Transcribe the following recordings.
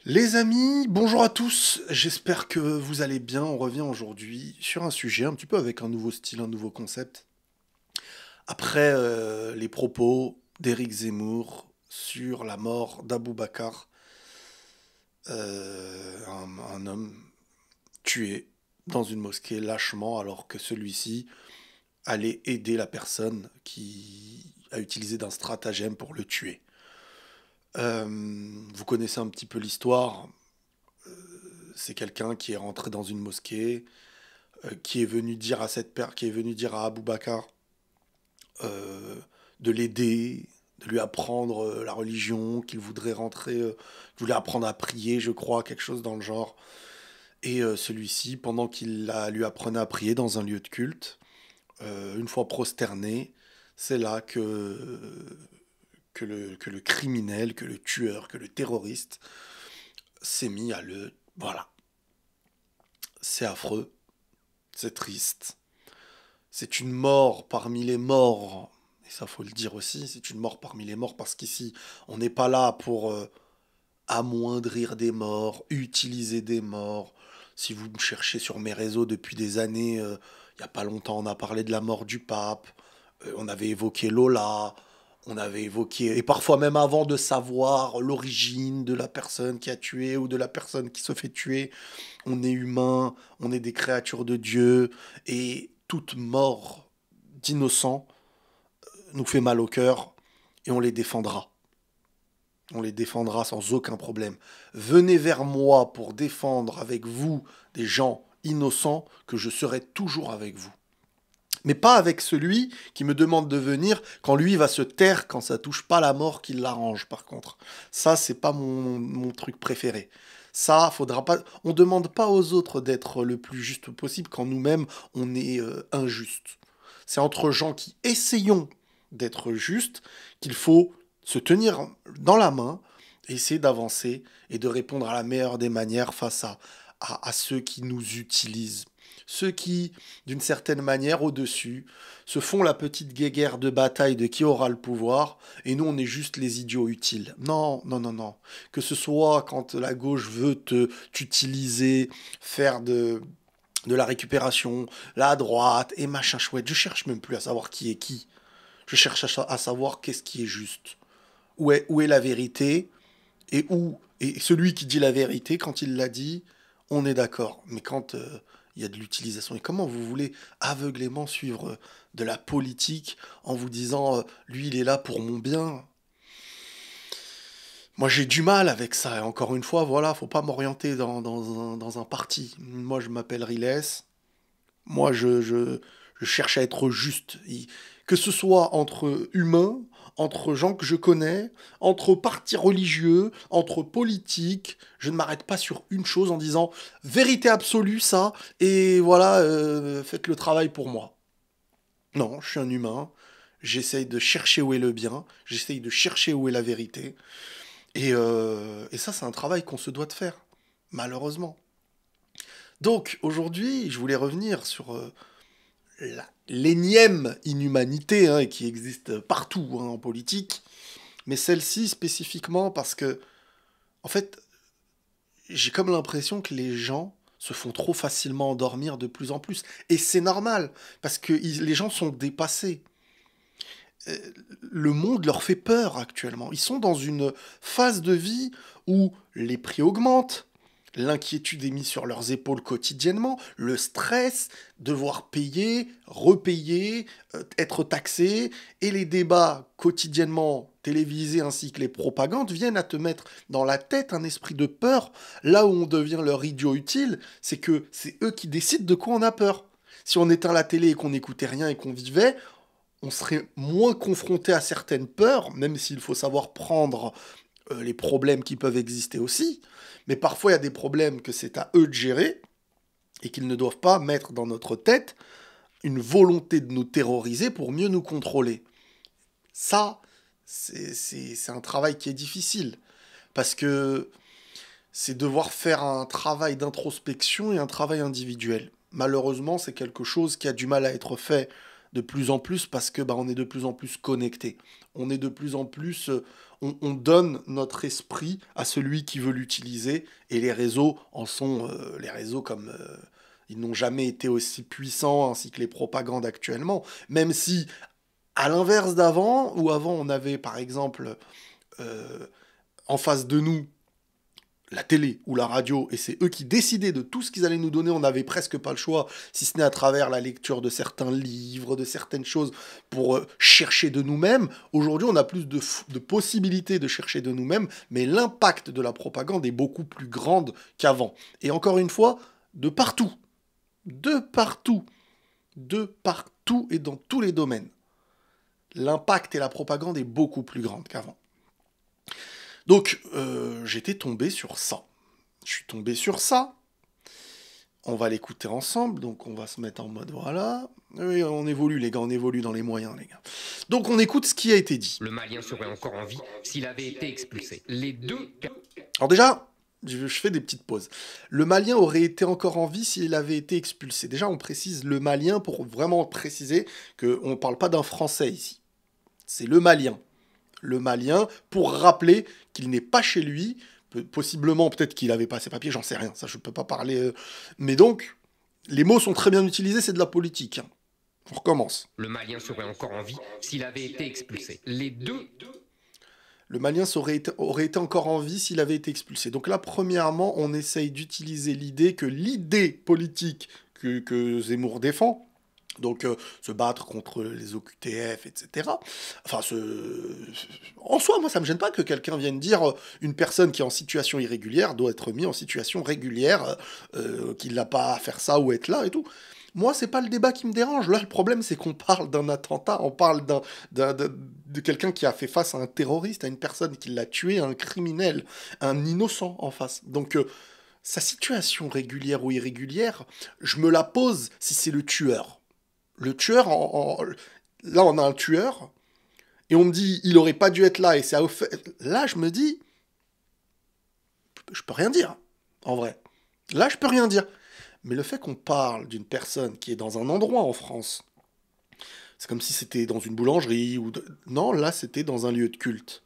Les amis, bonjour à tous, j'espère que vous allez bien. On revient aujourd'hui sur un sujet un petit peu avec un nouveau style, un nouveau concept. Après les propos d'Éric Zemmour sur la mort d'Abou Bakar, un homme tué dans une mosquée lâchement alors que celui-ci allait aider la personne qui a utilisé d'un stratagème pour le tuer. Vous connaissez un petit peu l'histoire. C'est quelqu'un qui est rentré dans une mosquée, qui est venu dire à qui est venu dire à Abou Bakar euh, de l'aider, de lui apprendre la religion, qu'il voudrait rentrer, qu'il voulait apprendre à prier, je crois, quelque chose dans le genre. Et celui-ci, pendant lui apprenait à prier dans un lieu de culte, une fois prosterné, c'est là que le criminel, que le tueur, que le terroriste s'est mis à le... Voilà, c'est affreux, c'est triste. C'est une mort parmi les morts. Et ça, faut le dire aussi, c'est une mort parmi les morts parce qu'ici, on n'est pas là pour amoindrir des morts, utiliser des morts. Si vous me cherchez sur mes réseaux depuis des années, il n'y a pas longtemps, on a parlé de la mort du pape, on avait évoqué Lola, on avait évoqué, et parfois même avant de savoir l'origine de la personne qui a tué ou de la personne qui se fait tuer, on est humain, on est des créatures de Dieu, et toute mort d'innocents nous fait mal au cœur, et on les défendra. On les défendra sans aucun problème. Venez vers moi pour défendre avec vous des gens innocents, que je serai toujours avec vous. Mais pas avec celui qui me demande de venir quand lui va se taire quand ça touche pas la mort qui l'arrange, par contre. Ça, c'est pas mon truc préféré. Ça, faudra pas. On demande pas aux autres d'être le plus juste possible quand nous-mêmes on est injuste. C'est entre gens qui essayons d'être justes qu'il faut se tenir dans la main, essayer d'avancer et de répondre à la meilleure des manières face à ceux qui nous utilisent. Ceux qui, d'une certaine manière, au-dessus, se font la petite guéguerre de bataille de qui aura le pouvoir, et nous, on est juste les idiots utiles. Non, non, non, non. Que ce soit quand la gauche veut t'utiliser, faire de la récupération, la droite, et machin chouette, je cherche même plus à savoir qui est qui. Je cherche à savoir qu'est-ce qui est juste. Où est la vérité, et celui qui dit la vérité, quand il l'a dit, on est d'accord. Mais quand il y a de l'utilisation, et comment vous voulez aveuglément suivre de la politique en vous disant lui il est là pour mon bien. Moi j'ai du mal avec ça. Et encore une fois, voilà, faut pas m'orienter dans un parti. Moi je m'appelle Riles. Moi je cherche à être juste. Que ce soit entre humains, entre gens que je connais, entre partis religieux, entre politiques, je ne m'arrête pas sur une chose en disant vérité absolue ça, et voilà, faites le travail pour moi. Non, je suis un humain, j'essaye de chercher où est le bien, j'essaye de chercher où est la vérité, et ça c'est un travail qu'on se doit de faire, malheureusement. Donc aujourd'hui, je voulais revenir sur l'énième inhumanité hein, qui existe partout hein, en politique, mais celle-ci spécifiquement parce que, en fait, j'ai comme l'impression que les gens se font trop facilement endormir de plus en plus. Et c'est normal, parce que les gens sont dépassés. Euh, Le monde leur fait peur actuellement. Ils sont dans une phase de vie où les prix augmentent, l'inquiétude est mise sur leurs épaules quotidiennement, le stress, devoir payer, repayer, être taxé, et les débats quotidiennement télévisés ainsi que les propagandes viennent à te mettre dans la tête un esprit de peur. Là où on devient leur idiot utile, c'est que c'est eux qui décident de quoi on a peur. Si on éteint la télé et qu'on n'écoutait rien et qu'on vivait, on serait moins confronté à certaines peurs, même s'il faut savoir prendre les problèmes qui peuvent exister aussi. Mais parfois, il y a des problèmes que c'est à eux de gérer et qu'ils ne doivent pas mettre dans notre tête une volonté de nous terroriser pour mieux nous contrôler. Ça, c'est un travail qui est difficile parce que c'est devoir faire un travail d'introspection et un travail individuel. Malheureusement, c'est quelque chose qui a du mal à être fait de plus en plus parce que bah, on est de plus en plus connecté. On est de plus en plus, on donne notre esprit à celui qui veut l'utiliser, et les réseaux en sont, les réseaux comme... ils n'ont jamais été aussi puissants, ainsi que les propagandes actuellement, même si, à l'inverse d'avant, où avant on avait par exemple en face de nous la télé ou la radio, et c'est eux qui décidaient de tout ce qu'ils allaient nous donner, on n'avait presque pas le choix, si ce n'est à travers la lecture de certains livres, de certaines choses, pour chercher de nous-mêmes. Aujourd'hui, on a plus de possibilités de chercher de nous-mêmes, mais l'impact de la propagande est beaucoup plus grande qu'avant. Et encore une fois, de partout. De partout. De partout et dans tous les domaines. L'impact et la propagande est beaucoup plus grande qu'avant. Donc, j'étais tombé sur ça. Je suis tombé sur ça. On va l'écouter ensemble. Donc, on va se mettre en mode voilà. Oui, on évolue, les gars. On évolue dans les moyens, les gars. Donc, on écoute ce qui a été dit. Le Malien serait encore en vie s'il avait été expulsé. Les deux... Alors déjà, je fais des petites pauses. Le Malien aurait été encore en vie s'il avait été expulsé. Déjà, on précise le Malien pour vraiment préciser qu'on ne parle pas d'un Français ici. C'est le Malien. Le Malien, pour rappeler qu'il n'est pas chez lui, possiblement, peut-être qu'il n'avait pas ses papiers, j'en sais rien, ça je ne peux pas parler. Mais donc, les mots sont très bien utilisés, c'est de la politique. Hein. On recommence. Le Malien serait encore en vie s'il avait été expulsé. Les deux... Le Malien aurait été encore en vie s'il avait été expulsé. Donc là, premièrement, on essaye d'utiliser l'idée que l'idée politique que Zemmour défend, donc se battre contre les OQTF, etc. Enfin, en soi, moi, ça me gêne pas que quelqu'un vienne dire une personne qui est en situation irrégulière doit être mise en situation régulière, qu'il n'a pas à faire ça ou être là et tout. Moi, c'est pas le débat qui me dérange. Là, le problème, c'est qu'on parle d'un attentat, on parle de quelqu'un qui a fait face à un terroriste, à une personne qui l'a tué, à un criminel, un innocent en face. Donc, sa situation régulière ou irrégulière, je me la pose si c'est le tueur. Le tueur, là on a un tueur, et on me dit il aurait pas dû être là, et c'est là je me dis, je peux rien dire, en vrai. Là je peux rien dire. Mais le fait qu'on parle d'une personne qui est dans un endroit en France, c'est comme si c'était dans une boulangerie, non, là c'était dans un lieu de culte.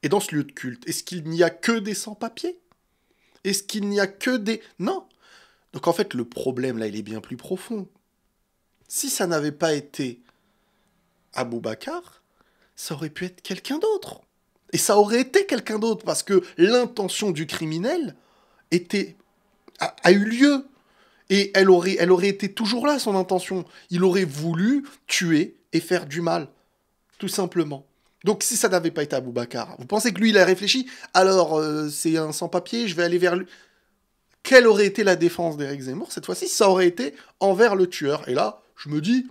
Et dans ce lieu de culte, est-ce qu'il n'y a que des sans-papiers? Est-ce qu'il n'y a que des... Non. Donc en fait le problème là il est bien plus profond. Si ça n'avait pas été Aboubacar, ça aurait pu être quelqu'un d'autre. Et ça aurait été quelqu'un d'autre, parce que l'intention du criminel a eu lieu. Et elle aurait été toujours là, son intention. Il aurait voulu tuer et faire du mal. Tout simplement. Donc si ça n'avait pas été Aboubacar, vous pensez que lui, il a réfléchi? Alors, c'est un sans-papier, je vais aller vers lui. Quelle aurait été la défense d'Éric Zemmour? Cette fois-ci, ça aurait été envers le tueur. Et là, je me dis,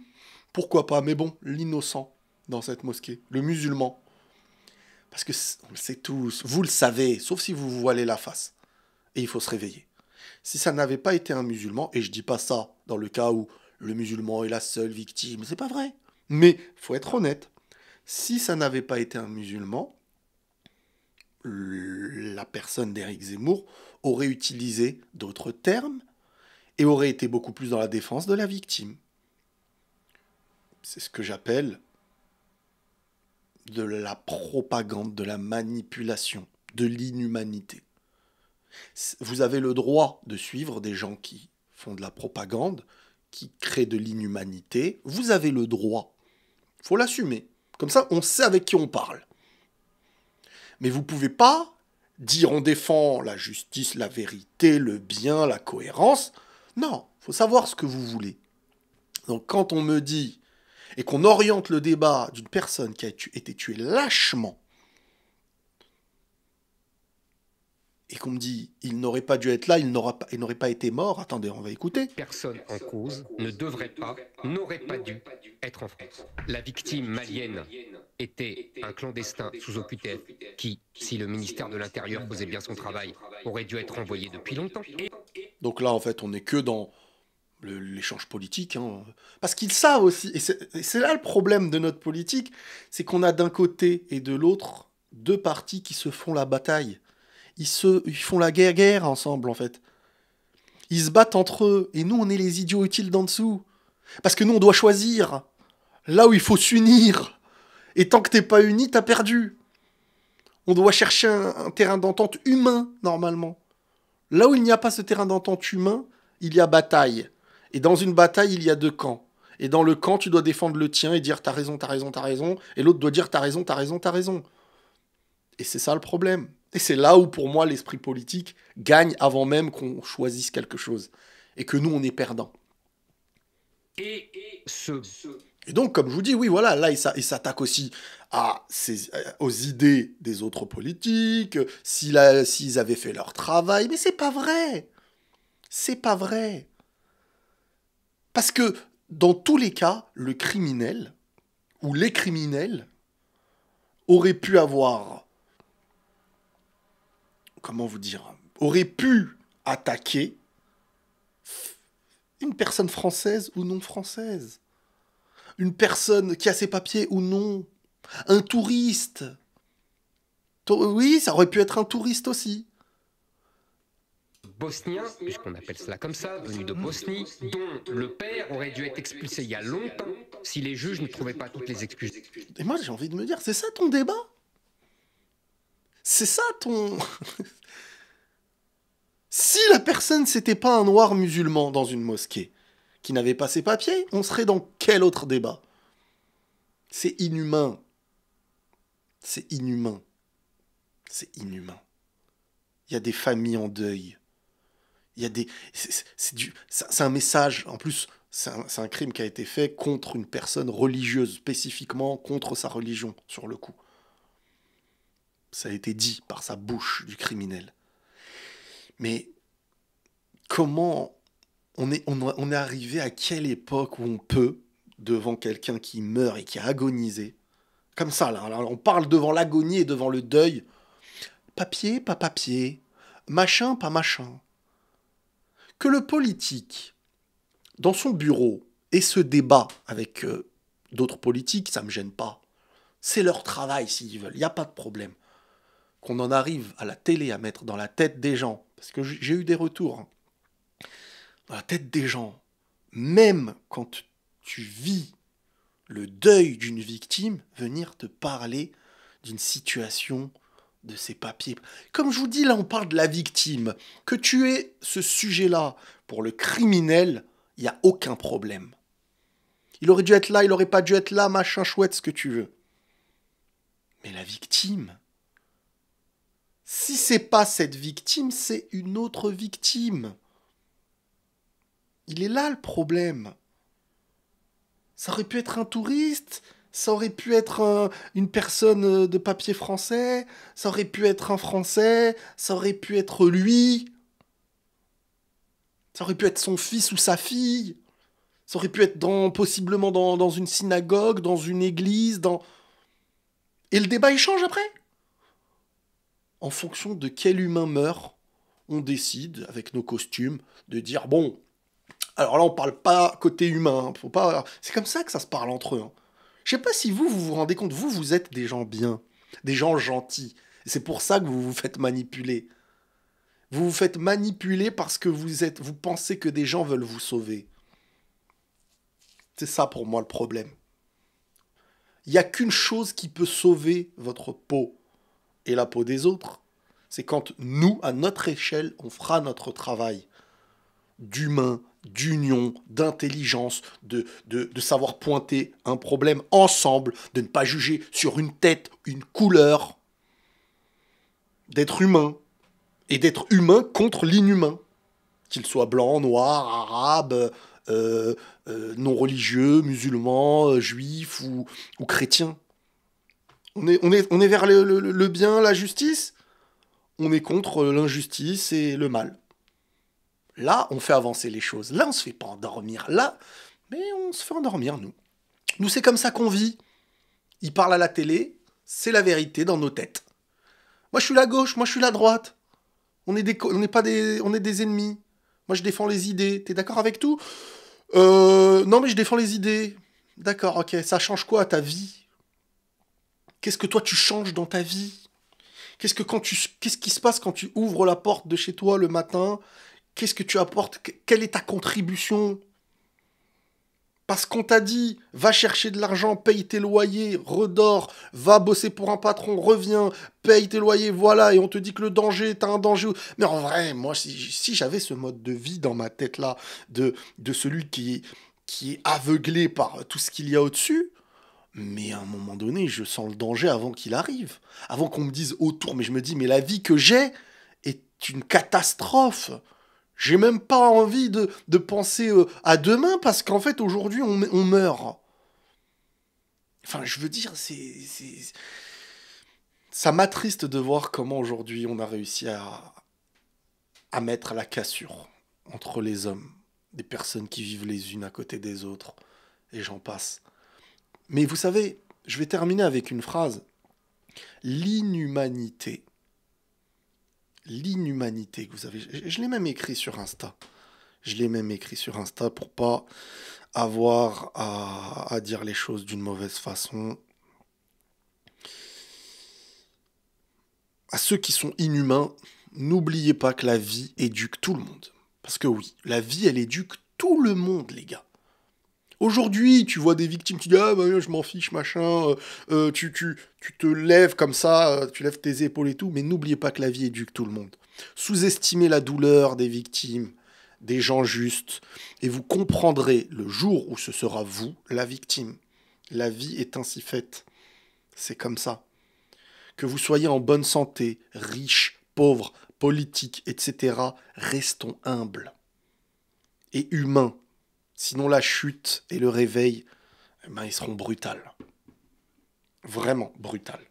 pourquoi pas? Mais bon, l'innocent dans cette mosquée, le musulman. Parce que on le sait tous, vous le savez, sauf si vous vous voilez la face. Et il faut se réveiller. Si ça n'avait pas été un musulman, et je dis pas ça dans le cas où le musulman est la seule victime, c'est pas vrai. Mais faut être honnête. Si ça n'avait pas été un musulman, la personne d'Éric Zemmour aurait utilisé d'autres termes et aurait été beaucoup plus dans la défense de la victime. C'est ce que j'appelle de la propagande, de la manipulation, de l'inhumanité. Vous avez le droit de suivre des gens qui font de la propagande, qui créent de l'inhumanité. Vous avez le droit. Il faut l'assumer. Comme ça, on sait avec qui on parle. Mais vous ne pouvez pas dire on défend la justice, la vérité, le bien, la cohérence. Non, il faut savoir ce que vous voulez. Donc quand on me dit, et qu'on oriente le débat d'une personne qui a été tuée lâchement, et qu'on me dit il n'aurait pas dû être là, il n'aurait pas été mort, attendez, on va écouter. Personne en cause ne devrait pas, n'aurait pas dû être en France. La victime malienne était un clandestin sous OQTF qui, si le ministère de l'Intérieur faisait bien son travail, aurait dû être envoyé depuis longtemps. Donc là, en fait, on n'est que dans l'échange politique. Hein. Parce qu'ils savent aussi, et c'est là le problème de notre politique, c'est qu'on a d'un côté et de l'autre deux partis qui se font la bataille. Ils font la guerre ensemble, en fait. Ils se battent entre eux, et nous, on est les idiots utiles d'en dessous. Parce que nous, on doit choisir là où il faut s'unir. Et tant que t'es pas uni, t'as perdu. On doit chercher un terrain d'entente humain, normalement. Là où il n'y a pas ce terrain d'entente humain, il y a bataille. Et dans une bataille, il y a deux camps. Et dans le camp, tu dois défendre le tien et dire t'as raison, t'as raison, t'as raison. Et l'autre doit dire t'as raison, t'as raison, t'as raison. Et c'est ça le problème. Et c'est là où, pour moi, l'esprit politique gagne avant même qu'on choisisse quelque chose. Et que nous, on est perdants. Et Et donc, comme je vous dis, oui, voilà, là, il s'attaque aussi aux idées des autres politiques, s'ils avaient fait leur travail. Mais c'est pas vrai. C'est pas vrai. Parce que, dans tous les cas, le criminel, ou les criminels, auraient pu avoir, comment vous dire, auraient pu attaquer une personne française ou non française. Une personne qui a ses papiers ou non. Un touriste. Oui, ça aurait pu être un touriste aussi. Bosnien, puisqu'on appelle cela comme ça, venu de Bosnie, dont le père aurait dû être expulsé il y a longtemps si les juges ne trouvaient pas toutes les excuses. Et moi, j'ai envie de me dire, c'est ça ton débat? C'est ça ton... Si la personne, c'était pas un noir musulman dans une mosquée, qui n'avait pas ses papiers, on serait dans quel autre débat? C'est inhumain. C'est inhumain. C'est inhumain. Il y a des familles en deuil. Il y a des... C'est un message, en plus, c'est un crime qui a été fait contre une personne religieuse, spécifiquement contre sa religion, sur le coup. Ça a été dit par sa bouche du criminel. Mais comment on est arrivé à quelle époque où on peut, devant quelqu'un qui meurt et qui a agonisé, comme ça, là, on parle devant l'agonie et devant le deuil, papier, pas papier, machin, pas machin. Que le politique, dans son bureau, ait ce débat avec d'autres politiques, ça ne me gêne pas. C'est leur travail s'ils veulent, il n'y a pas de problème. Qu'on en arrive à la télé à mettre dans la tête des gens, parce que j'ai eu des retours, hein, dans la tête des gens, même quand tu vis le deuil d'une victime, venir te parler d'une situation de ses papiers. Comme je vous dis, là, on parle de la victime. Que tu aies ce sujet-là pour le criminel, il n'y a aucun problème. Il aurait dû être là, il n'aurait pas dû être là, machin chouette, ce que tu veux. Mais la victime, si c'est pas cette victime, c'est une autre victime. Il est là le problème. Ça aurait pu être un touriste, ça aurait pu être une personne de papier français, ça aurait pu être un Français, ça aurait pu être lui, ça aurait pu être son fils ou sa fille, ça aurait pu être possiblement dans une synagogue, dans une église, Et le débat, il change après. En fonction de quel humain meurt, on décide, avec nos costumes, de dire, bon, alors là, on parle pas côté humain, faut pas... C'est comme ça que ça se parle entre eux. Hein. Je sais pas si vous vous rendez compte, vous êtes des gens bien, des gens gentils. Et c'est pour ça que vous vous faites manipuler. Vous vous faites manipuler parce que vous pensez que des gens veulent vous sauver. C'est ça pour moi le problème. Il n'y a qu'une chose qui peut sauver votre peau et la peau des autres. C'est quand nous, à notre échelle, on fera notre travail d'humain, d'union, d'intelligence, de savoir pointer un problème ensemble, de ne pas juger sur une tête, une couleur, d'être humain, et d'être humain contre l'inhumain, qu'il soit blanc, noir, arabe, non religieux, musulman, juif ou chrétien. On est vers le bien, la justice, on est contre l'injustice et le mal. Là, on fait avancer les choses. Là, on se fait pas endormir. Là, mais on se fait endormir, nous. Nous, c'est comme ça qu'on vit. Ils parlent à la télé, c'est la vérité dans nos têtes. Moi, je suis la gauche, moi, je suis la droite. On est des ennemis. Moi, je défends les idées. T'es d'accord avec tout? Non, mais je défends les idées. D'accord, ok. Ça change quoi à ta vie? Qu'est-ce que toi, tu changes dans ta vie? Qu'est-ce qui se passe quand tu ouvres la porte de chez toi le matin? Qu'est-ce que tu apportes? Quelle est ta contribution? Parce qu'on t'a dit, va chercher de l'argent, paye tes loyers, redors, va bosser pour un patron, reviens, paye tes loyers, voilà, et on te dit que le danger, t'as un danger. Mais en vrai, moi, si j'avais ce mode de vie dans ma tête là, de celui qui est aveuglé par tout ce qu'il y a au-dessus, mais à un moment donné, je sens le danger avant qu'il arrive. Avant qu'on me dise autour, mais je me dis, mais la vie que j'ai est une catastrophe. J'ai même pas envie de penser à demain parce qu'en fait, aujourd'hui, on meurt. Enfin, je veux dire, ça m'attriste de voir comment aujourd'hui on a réussi à mettre la cassure entre les hommes, des personnes qui vivent les unes à côté des autres, et j'en passe. Mais vous savez, je vais terminer avec une phrase. L'inhumanité. L'inhumanité que vous avez. Je l'ai même écrit sur Insta. Je l'ai même écrit sur Insta pour pas avoir à dire les choses d'une mauvaise façon. À ceux qui sont inhumains, n'oubliez pas que la vie éduque tout le monde. Parce que oui, la vie, elle éduque tout le monde, les gars. Aujourd'hui, tu vois des victimes, tu dis ah bah, je m'en fiche, machin, tu te lèves comme ça, tu lèves tes épaules et tout, mais n'oubliez pas que la vie éduque tout le monde. Sous-estimez la douleur des victimes, des gens justes, et vous comprendrez le jour où ce sera vous, la victime. La vie est ainsi faite. C'est comme ça. Que vous soyez en bonne santé, riche, pauvre, politique, etc., restons humbles et humains. Sinon la chute et le réveil, eh ben, ils seront brutales. Vraiment brutales.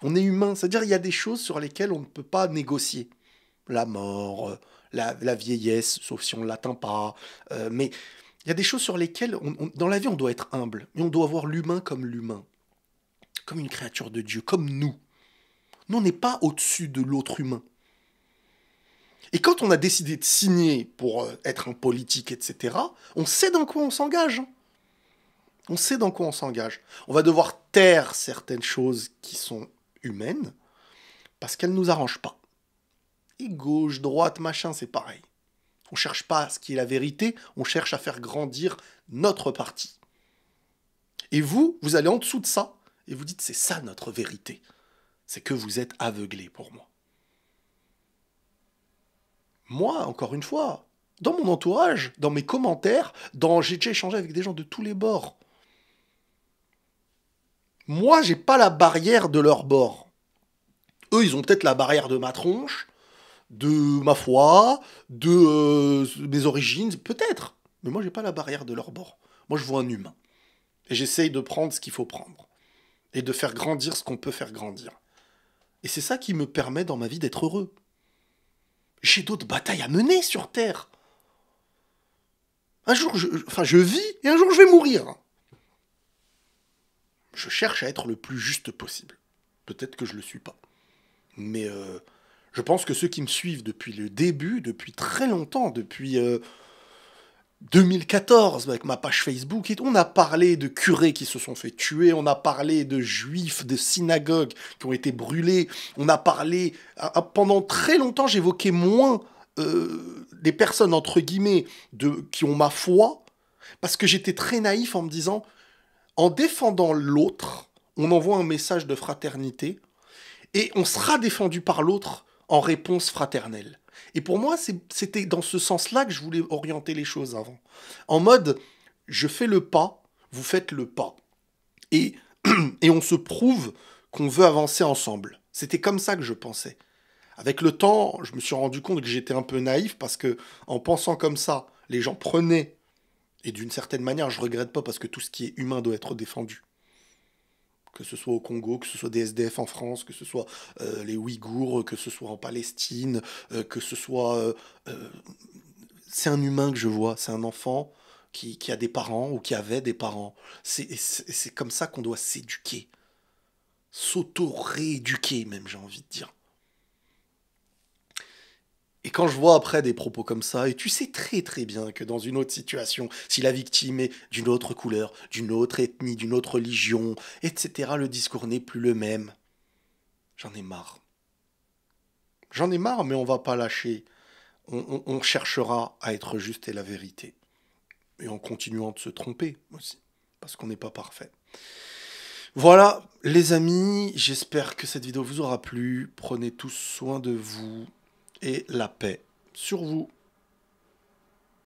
On est humain, c'est-à-dire il y a des choses sur lesquelles on ne peut pas négocier. La mort, la vieillesse, sauf si on ne l'atteint pas. Mais il y a des choses sur lesquelles, dans la vie, on doit être humble. Mais on doit voir l'humain, comme une créature de Dieu, comme nous. Nous, on n'est pas au-dessus de l'autre humain. Et quand on a décidé de signer pour être un politique, etc., on sait dans quoi on s'engage. Hein. On sait dans quoi on s'engage. On va devoir taire certaines choses qui sont humaines parce qu'elles ne nous arrangent pas. Et gauche, droite, machin, c'est pareil. On ne cherche pas ce qui est la vérité, on cherche à faire grandir notre parti. Et vous allez en dessous de ça et vous dites c'est ça notre vérité. C'est que vous êtes aveuglé pour moi. Moi, encore une fois, dans mon entourage, dans mes commentaires, j'ai déjà échangé avec des gens de tous les bords. Moi, j'ai pas la barrière de leur bord. Eux, ils ont peut-être la barrière de ma tronche, de ma foi, de mes origines, peut-être. Mais moi, j'ai pas la barrière de leur bord. Moi, je vois un humain. Et j'essaye de prendre ce qu'il faut prendre. Et de faire grandir ce qu'on peut faire grandir. Et c'est ça qui me permet dans ma vie d'être heureux. J'ai d'autres batailles à mener sur Terre. Un jour, je vis et un jour, je vais mourir. Je cherche à être le plus juste possible. Peut-être que je ne le suis pas. Mais je pense que ceux qui me suivent depuis le début, depuis très longtemps, depuis 2014, avec ma page Facebook, on a parlé de curés qui se sont fait tuer, on a parlé de juifs, de synagogues qui ont été brûlées, on a parlé... Pendant très longtemps, j'évoquais moins des personnes, entre guillemets, qui ont ma foi, parce que j'étais très naïf en me disant, en défendant l'autre, on envoie un message de fraternité, et on sera défendu par l'autre en réponse fraternelle. Et pour moi, c'était dans ce sens-là que je voulais orienter les choses avant. En mode, je fais le pas, vous faites le pas. Et on se prouve qu'on veut avancer ensemble. C'était comme ça que je pensais. Avec le temps, je me suis rendu compte que j'étais un peu naïf parce que, en pensant comme ça, les gens prenaient, et d'une certaine manière, je regrette pas parce que tout ce qui est humain doit être défendu. Que ce soit au Congo, que ce soit des SDF en France, que ce soit les Ouïghours, que ce soit en Palestine, que ce soit... c'est un humain que je vois, c'est un enfant qui a des parents ou qui avait des parents. C'est comme ça qu'on doit s'éduquer. S'auto-rééduquer même, j'ai envie de dire. Et quand je vois après des propos comme ça, et tu sais très très bien que dans une autre situation, si la victime est d'une autre couleur, d'une autre ethnie, d'une autre religion, etc., le discours n'est plus le même. J'en ai marre. J'en ai marre, mais on va pas lâcher. On cherchera à être juste et la vérité. Et en continuant de se tromper aussi, parce qu'on n'est pas parfait. Voilà, les amis, j'espère que cette vidéo vous aura plu. Prenez tous soin de vous et la paix sur vous.